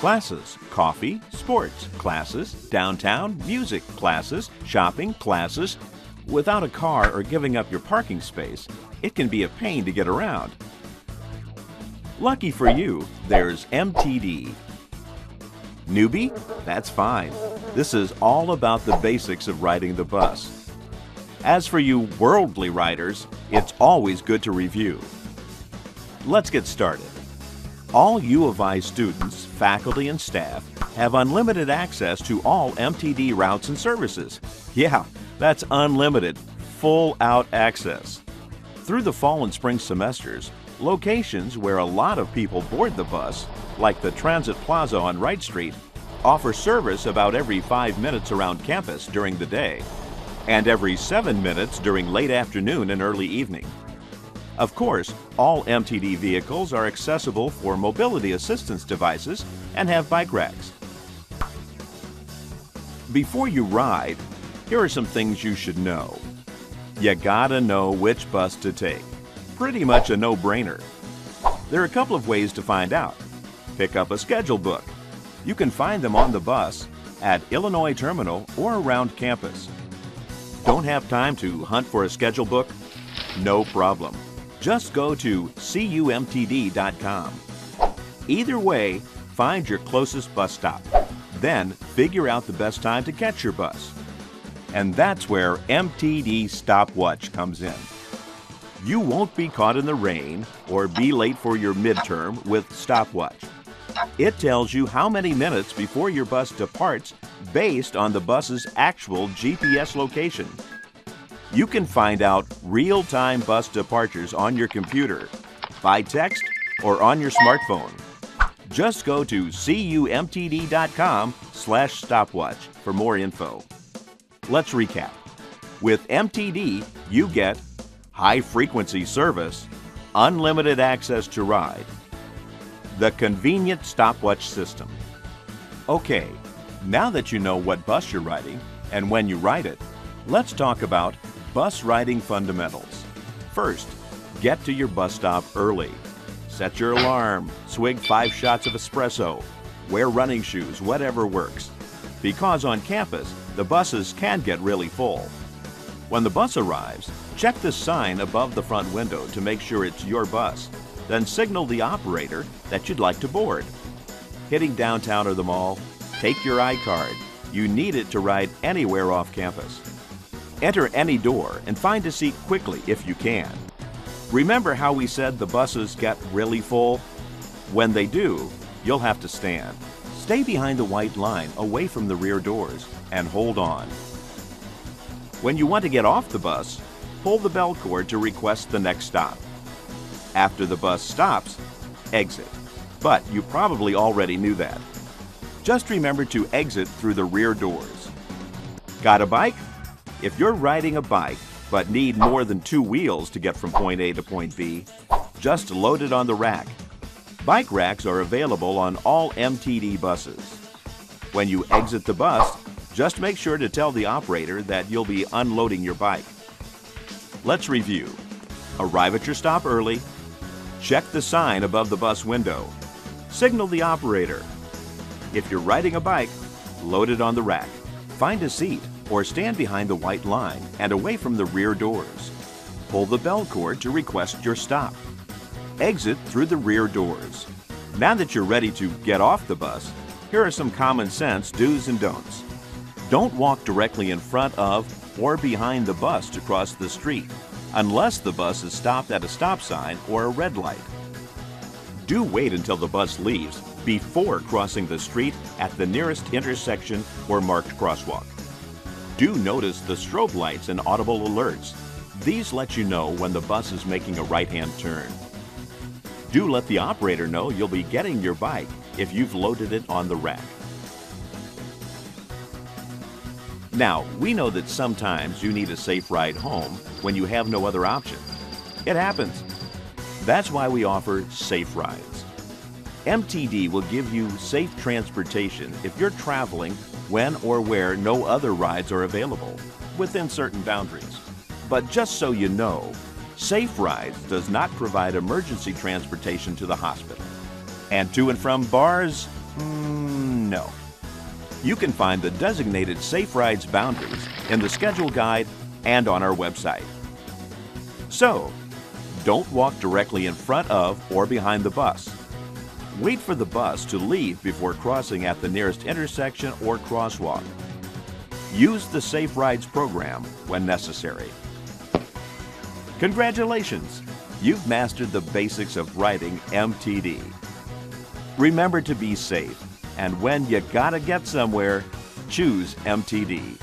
classes, coffee, sports, classes, downtown, music, classes, shopping, classes. Without a car or giving up your parking space, it can be a pain to get around. Lucky for you, there's MTD. Newbie? That's fine. This is all about the basics of riding the bus. As for you worldly riders, it's always good to review. Let's get started. All U of I students, faculty, and staff have unlimited access to all MTD routes and services. Yeah, that's unlimited, full-out access. Through the fall and spring semesters, locations where a lot of people board the bus, like the Transit Plaza on Wright Street, offer service about every 5 minutes around campus during the day, and every 7 minutes during late afternoon and early evening. Of course, all MTD vehicles are accessible for mobility assistance devices and have bike racks. Before you ride, here are some things you should know. You gotta know which bus to take. Pretty much a no-brainer. There are a couple of ways to find out. Pick up a schedule book. You can find them on the bus, at Illinois Terminal, or around campus. Don't have time to hunt for a schedule book? No problem. Just go to cumtd.com. Either way, find your closest bus stop. Then figure out the best time to catch your bus. And that's where MTD Stopwatch comes in. You won't be caught in the rain or be late for your midterm with Stopwatch. It tells you how many minutes before your bus departs based on the bus's actual GPS location. You can find out real-time bus departures on your computer, by text, or on your smartphone. Just go to cumtd.com/stopwatch for more info. Let's recap. With MTD, you get high-frequency service, unlimited access to ride, the convenient stopwatch system. Okay, now that you know what bus you're riding and when you ride it, let's talk about bus riding fundamentals. First, get to your bus stop early. Set your alarm, swig 5 shots of espresso, wear running shoes, whatever works. Because on campus, the buses can get really full. When the bus arrives, check the sign above the front window to make sure it's your bus. Then signal the operator that you'd like to board. Hitting downtown or the mall? Take your iCard. You need it to ride anywhere off campus. Enter any door and find a seat quickly if you can. Remember how we said the buses get really full? When they do, you'll have to stand. Stay behind the white line away from the rear doors and hold on. When you want to get off the bus, pull the bell cord to request the next stop. After the bus stops, exit. But you probably already knew that. Just remember to exit through the rear doors. Got a bike? If you're riding a bike but need more than 2 wheels to get from point A to point B, just load it on the rack. Bike racks are available on all MTD buses. When you exit the bus, just make sure to tell the operator that you'll be unloading your bike. Let's review. Arrive at your stop early. Check the sign above the bus window. Signal the operator. If you're riding a bike, load it on the rack. Find a seat or stand behind the white line and away from the rear doors. Pull the bell cord to request your stop. Exit through the rear doors. Now that you're ready to get off the bus, here are some common sense do's and don'ts. Don't walk directly in front of or behind the bus to cross the street, unless the bus is stopped at a stop sign or a red light. Do wait until the bus leaves before crossing the street at the nearest intersection or marked crosswalk. Do notice the strobe lights and audible alerts. These let you know when the bus is making a right-hand turn. Do let the operator know you'll be getting your bike if you've loaded it on the rack. Now, we know that sometimes you need a safe ride home when you have no other option. It happens. That's why we offer Safe Rides. MTD will give you safe transportation if you're traveling when or where no other rides are available, within certain boundaries. But just so you know, Safe Rides does not provide emergency transportation to the hospital. And to and from bars, No. You can find the designated safe rides boundaries in the schedule guide and on our website. So, don't walk directly in front of or behind the bus. Wait for the bus to leave before crossing at the nearest intersection or crosswalk. Use the Safe Rides program when necessary. Congratulations! You've mastered the basics of riding MTD. Remember to be safe, and when you gotta get somewhere, choose MTD.